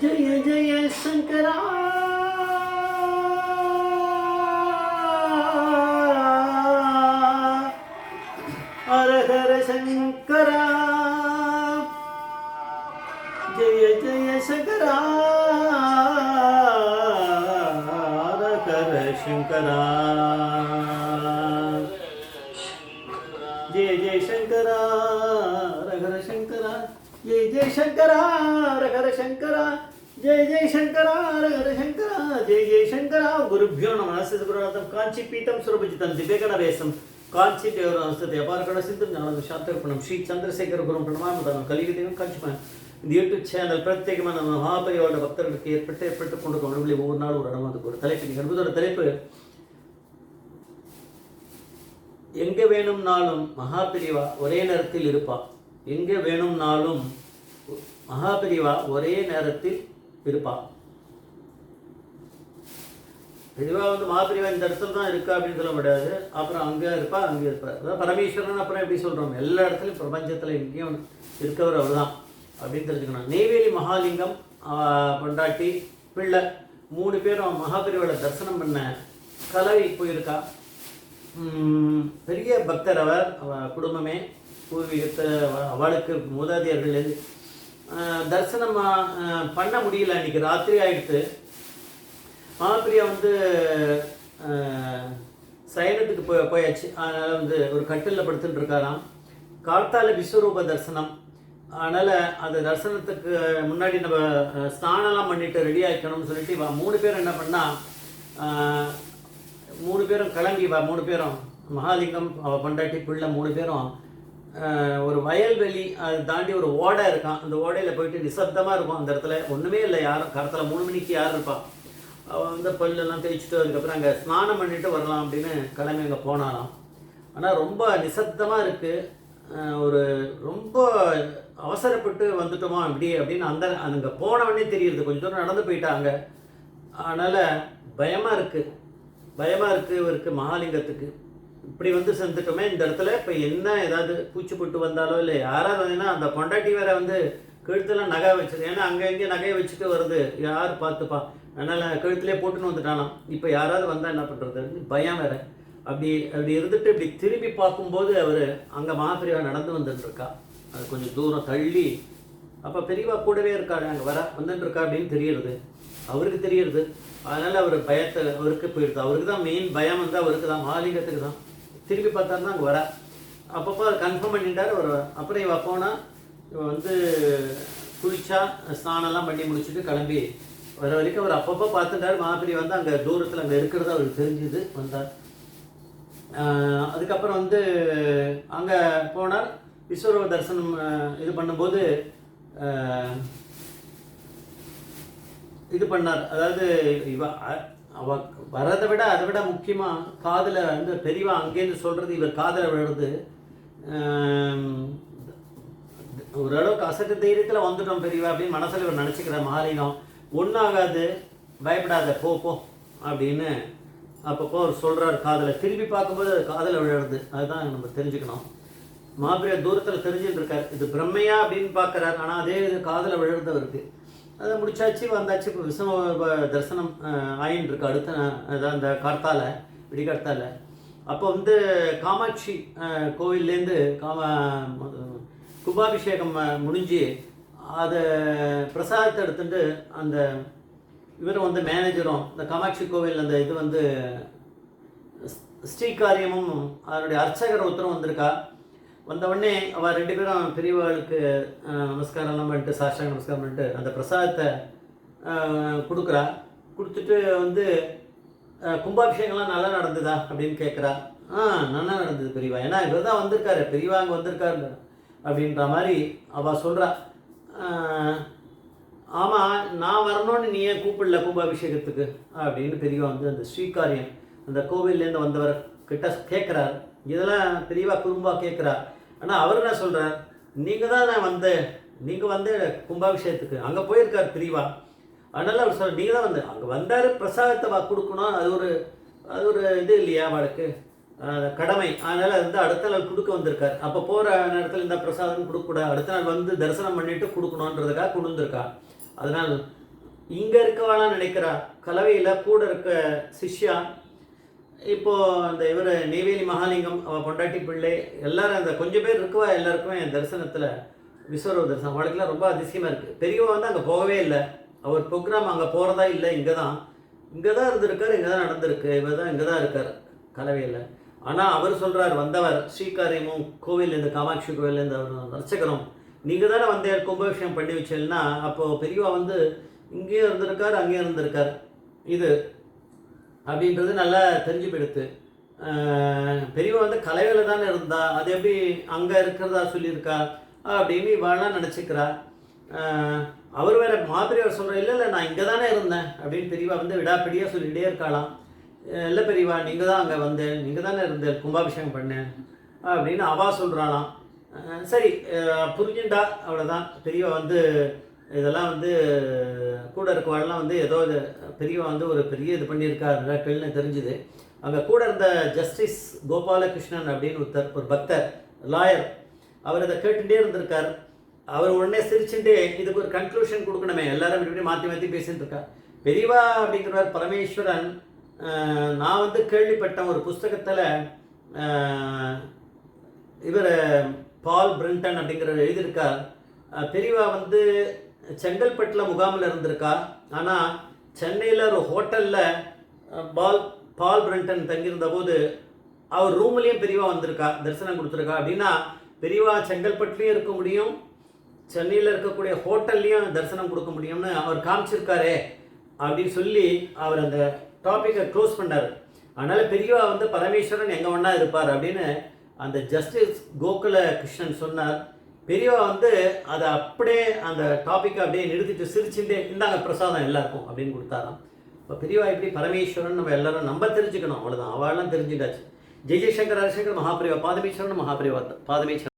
ஜய ஜய சங்கரா ஹர ஹர சங்கரா ஜய ஜய சங்கரா ஹர ஹர சங்கரா जय जय शंकरा हर हर शंकरा जय जय शंकरा हर हर शंकरा जय जय शंकरा हर हर शंकरा जय जय शंकरा गुरुभ्यो नमः गुरुनाथं कांची पीतं सुरभजितं दिव्यगणवेशं कांची देवरास्तते अपारकणसिद्धं ज्ञानं शास्त्रपणं श्री चंद्रशेखर गुरुं प्रणमामि कलियुगदेवं कांचीमन இந்த யூடியூப் சேனல் பிரத்யேகமான மகாபரியோட பக்தர்களுக்கு ஏற்பட்டு கொண்டு கொண்டு ஒவ்வொரு நாள் ஒரு இடம் வந்து ஒரு தலைப்பு என்பதோட தலைப்பு எங்கே வேணும்னாலும் மகாபிரிவா ஒரே நேரத்தில் இருப்பா. எங்கே வேணும்னாலும் மகாபிரிவா ஒரே நேரத்தில் இருப்பா. பிரிவா வந்து மகாபிரிவா இந்த இடத்துல தான் இருக்கா அப்படின்னு சொல்ல முடியாது. அப்புறம் அங்கே இருப்பா, அங்கே இருப்பார். அதாவது பரமேஸ்வரன் அப்புறம் எப்படி சொல்கிறோம், எல்லா இடத்துலையும் பிரபஞ்சத்தில் எங்கேயும் இருக்கவர் அவர் தான் அப்படின்னு தெரிஞ்சுக்கணும். நெய்வேலி மகாலிங்கம் பொண்டாட்டி பிள்ளை 3 பேரும் மகாபிரிவாவை தரிசனம் பண்ண கலவை போயிருக்கா. பெரிய பக்தர் அவர் குடும்பமே பூர்வீகத்தை அவளுக்கு மூதாதியர்கள் தரிசனம் பண்ண முடியல. அன்றைக்கி ராத்திரி ஆகிடுத்து. மகாபிரியா வந்து சயனத்துக்கு போயாச்சு. அதனால் வந்து ஒரு கட்டிலில் படுத்துட்டு இருக்காராம். கார்த்தால விஸ்வரூப தரிசனம். அதனால் அந்த தரிசனத்துக்கு முன்னாடி நம்ம ஸ்நானம்லாம் பண்ணிவிட்டு ரெடி ஆகிக்கணும்னு சொல்லிட்டு 3 பேர் என்ன பண்ணால் 3 பேரும் கிளம்பி 3 பேரும் மகாலிங்கம் அவள் பொண்டாட்டி பிள்ளை 3 பேரும் ஒரு வயல்வெளி அதை தாண்டி ஒரு ஓடை இருக்கான். அந்த ஓடையில் போயிட்டு நிசப்தமாக இருக்கும். அந்த இடத்துல ஒன்றுமே இல்லை. யாரும் காலத்தில் 3 மணிக்கு யார் இருப்பாள். அவள் வந்து பல்லெல்லாம் தேய்ச்சிட்டு அதுக்கப்புறம் அங்கே ஸ்நானம் பண்ணிட்டு வரலாம் அப்படின்னு கிளம்பி அங்கே போனாலாம். ஆனால் ரொம்ப நிசப்தமாக இருக்குது. ஒரு ரொம்ப அவசரப்பட்டு வந்துட்டோமா அப்படி அப்படின்னு அங்கே போனவொடனே தெரியுது. கொஞ்சம் தூரம் நடந்து போயிட்டாங்க. அதனால் பயமாக இருக்குது இவருக்கு மகாலிங்கத்துக்கு. இப்படி வந்து செஞ்சுட்டோமே இந்த இடத்துல. இப்போ என்ன ஏதாவது பூச்சி போட்டு வந்தாலோ இல்லை யாராவது வந்தீங்கன்னா அந்த பொண்டாட்டி வேற வந்து கழுத்துலாம் நகை வச்சது. ஏன்னா அங்கே இங்கே நகையை வச்சுட்டு வருது, யார் பார்த்துப்பா. அதனால் கழுத்துலேயே போட்டுன்னு வந்துட்டானாம். இப்போ யாராவது வந்தால் என்ன பண்ணுறது பயம் வேற. அப்படி இருந்துட்டு இப்படி திரும்பி பார்க்கும்போது அவர் அங்கே மகாபிரிவா நடந்து வந்துட்டுருக்கா. அது கொஞ்சம் தூரம் தள்ளி. அப்போ பெரியவா கூடவே இருக்காரு, அங்கே வந்துட்டுருக்கா அப்படின்னு தெரியுறது. அவருக்கு தெரியுறது. அதனால் அவர் பயத்தை அவருக்கு போயிடுது. அவருக்கு தான் மெயின் பயம் வந்து அவருக்கு தான், மகாலிங்கத்துக்கு தான். திரும்பி பார்த்தாருன்னா அங்கே வர. அப்பப்போ அவர் கன்ஃபார்ம் பண்ணிட்டார். அவர் அப்புறம் இவ போனால் இவன் வந்து குளிச்சா ஸ்நானம்லாம் பண்ணி முடிச்சுட்டு கிளம்பி வர வரைக்கும் அவர் அப்பப்போ பார்த்துட்டார். மகாபிரி வந்து அங்கே தூரத்தில் அங்கே இருக்கிறது அவருக்கு தெரிஞ்சுது, வந்தார். அதுக்கப்புறம் வந்து அங்கே போனார். விஸ்வரூப தரிசனம் இது பண்ணும்போது இது பண்ணார். அதாவது அவ வரதை விட அதை விட முக்கியமாக காதில் வந்து பெரியவா அங்கேருந்து சொல்கிறது இவர் காதில் விழுறது. ஓரளவுக்கு அசட்டு தைரியத்தில் வந்துட்டோம் பெரியவா அப்படின்னு மனசில் இவர் நினச்சிக்கிறார். மகாலிங்கம் ஒன்றாகாது, பயப்படாத போ அப்படின்னு அப்பப்போ அவர் சொல்கிறார். காதில் திரும்பி பார்க்கும்போது அது காதில் விழுறது. அதுதான் நம்ம தெரிஞ்சுக்கணும். மகாபிரியா தூரத்தில் தெரிஞ்சுட்டு இருக்கார். இது பிரம்மையா அப்படின்னு பார்க்குறாரு. ஆனால் அதே இது காதில் விழுறது அவருக்கு. அதை முடிச்சாச்சு, வந்தாச்சு. இப்போ விஸ்வரூப தரிசனம் ஆயின்னு இருக்கு. அடுத்த அதான் அந்த கார்த்தால விடிகார்த்தால. அப்போ வந்து காமாட்சி கோவில்லேருந்து கும்பாபிஷேகம் முடிஞ்சு அதை பிரசாதத்தை எடுத்துட்டு அந்த இவரும் வந்து மேனேஜரும் இந்த காமாட்சி கோவில் அந்த இது வந்து ஸ்ரீகாரியமும் அதனுடைய அர்ச்சகர் ஒருத்தரும் வந்திருக்கா. வந்தவுடனே அவள் 2 பேரும் பெரியவாளுக்கு நமஸ்காரம்லாம் பண்ணிட்டு சாஷ்டாங்க நமஸ்காரம் பண்ணிட்டு அந்த பிரசாதத்தை கொடுக்குறா. கொடுத்துட்டு வந்து கும்பாபிஷேகம்லாம் நல்லா நடந்ததா அப்படின்னு கேட்குறா. நல்லா நடந்தது பெரியவா, ஏன்னா இவர் தான் வந்திருக்காரு, பெரியவா அங்கே வந்திருக்காரு அப்படின்ற மாதிரி அவள் சொல்கிறா. ஆமாம், நான் வரணும்னு நீ ஏன் கூப்பிடல கும்பாபிஷேகத்துக்கு அப்படின்னு பெரியவா வந்து அந்த ஸ்ரீகாரியம் அந்த கோவில்லேருந்து வந்தவர் கிட்ட கேட்குறார். இதெல்லாம் பெரியவா குறும்பா கேட்குறா. ஆனால் அவர் என்ன சொல்கிறார், நீங்கள் தான் நான் நீங்கள் வந்து கும்பாபிஷேகத்துக்கு அங்கே போயிருக்கார் பெரியவா. அதனால் அவர் சொல்கிறார், நீங்கள் தான் வந்து அங்கே வந்தார், பிரசாதத்தை கொடுக்கணும். அது ஒரு இது இல்லையா அவளுக்கு கடமை. அதனால் வந்து அடுத்த நாள் கொடுக்க வந்திருக்கார். அப்போ போகிற நேரத்தில் இந்த பிரசாதம் கொடுக்கக்கூடாது, அடுத்த நாள் வந்து தரிசனம் பண்ணிவிட்டு கொடுக்கணுன்றதுக்காக கொண்டு வந்திருக்கா. அதனால் இங்கே இருக்கவாளாம் நினைக்கிறா. கலவையில் கூட இருக்க சிஷ்யா இப்போது அந்த இவர் நெய்வேலி மகாலிங்கம் அவள் பொண்டாட்டி பிள்ளை எல்லாரும் அந்த கொஞ்சம் பேர் இருக்குவா எல்லாருக்குமே என் தரிசனத்தில் விஸ்வரூப தரிசனம் அவளுக்குலாம் ரொம்ப அதிசயமாக இருக்குது. பெரியவா வந்து அங்கே போகவே இல்லை. அவர் ப்ரோக்ராம் அங்கே போகிறதா இல்லை, இங்கே தான் இருந்திருக்கார், இங்கே தான் நடந்திருக்கு, இவர் தான் இங்கே தான் இருக்கார் கலவையில். ஆனால் அவர் சொல்கிறார், வந்தவர் ஸ்ரீகாரியமும் கோவிலேருந்து காமாட்சி கோவிலேருந்து அவர் அர்ச்சகரும் நீங்கள் தானே வந்து கும்பாபிஷேகம் பண்ணி வச்சேன்னா அப்போது பெரியவா வந்து இங்கேயும் இருந்திருக்கார் அங்கேயும் இருந்திருக்கார் இது அப்படின்றது நல்லா தெரிஞ்சு போயிடுத்து. பெரியவா வந்து கலைவில் தானே இருந்தா, அது எப்படி அங்கே இருக்கிறதா சொல்லியிருக்கா அப்படின்னு இவாள்லாம் நினச்சிக்கிறா. அவர் வேற மாப்பிரியார் சொல்கிற, இல்லை இல்லை நான் இங்கே தானே இருந்தேன் அப்படின்னு பெரியவா வந்து விடாப்பிடியாக சொல்லிகிட்டே இருக்காளாம். இல்லை பெரியவா நீங்கள் தான் அங்கே வந்தேன், நீங்கள் தானே இருந்தேன் கும்பாபிஷேகம் பண்ணேன் அப்படின்னு அவா சொல்கிறாளாம். சரி புரிஞ்சுண்டா அவ்வளோதான். பெரியவா வந்து இதெல்லாம் வந்து கூட இருக்கவாள்லாம் வந்து ஏதோ பெரியவா வந்து ஒரு பெரிய இது பண்ணியிருக்கார் மிராக்கிள்னு தெரிஞ்சுது. அங்கே கூட இருந்த ஜஸ்டிஸ் கோபாலகிருஷ்ணன் அப்படின்னு ஒரு பக்தர் லாயர், அவர் இதை கேட்டுகிட்டே இருந்திருக்கார். அவர் உடனே சிரிச்சுட்டு இதுக்கு ஒரு கன்க்ளூஷன் கொடுக்கணுமே, எல்லாரும் இப்படி மாற்றி மாற்றி பேசிகிட்டு இருக்கா. பெரியவா அப்படிங்கிறவர் பரமேஸ்வரன். நான் வந்து கேள்விப்பட்ட ஒரு புஸ்தகத்தில் இவர் பால் பிரிண்டன் அப்படிங்கிறவர் எழுதியிருக்கார். பெரியவா வந்து செங்கல்பட்டில் முகாமில் இருந்திருக்கா. ஆனால் சென்னையில் ஒரு ஹோட்டலில் பால் பிரிண்டன் தங்கியிருந்த போது அவர் ரூம்லேயும் பெரியவா வந்திருக்கா, தரிசனம் கொடுத்துருக்கா. அப்படின்னா பெரியவா செங்கல்பட்டுலேயும் இருக்க முடியும், சென்னையில் இருக்கக்கூடிய ஹோட்டல்லையும் தரிசனம் கொடுக்க முடியும்னு அவர் காமிச்சிருக்காரே அப்படின்னு சொல்லி அவர் அந்த டாப்பிக்கை க்ளோஸ் பண்ணார். அதனால் பெரியவா வந்து பரமேஸ்வரன் எங்கே வேணா இருப்பார் அப்படின்னு அந்த ஜஸ்டிஸ் கோகுல கிருஷ்ணன் சொன்னார். பெரியவா வந்து அதை அப்படியே அந்த டாப்பிக்கை அப்படியே நிறுத்திட்டு சிரிச்சுட்டு இந்தாங்க பிரசாதம் எல்லாருக்கும் அப்படின்னு கொடுத்தாராம். இப்போ பெரியவா இப்படி பரமேஸ்வரன் நம்ம எல்லாரும் நம்ம தெரிஞ்சுக்கணும், அவ்வளோதான். அவெல்லாம் தெரிஞ்சுட்டாச்சு. ஜெய் ஜெய்சங்கர் ஹரிசங்கர் மகாபிரிவா பாதமேஸ்வரன் மகாபிரிவா பாதமேஸ்வரன்.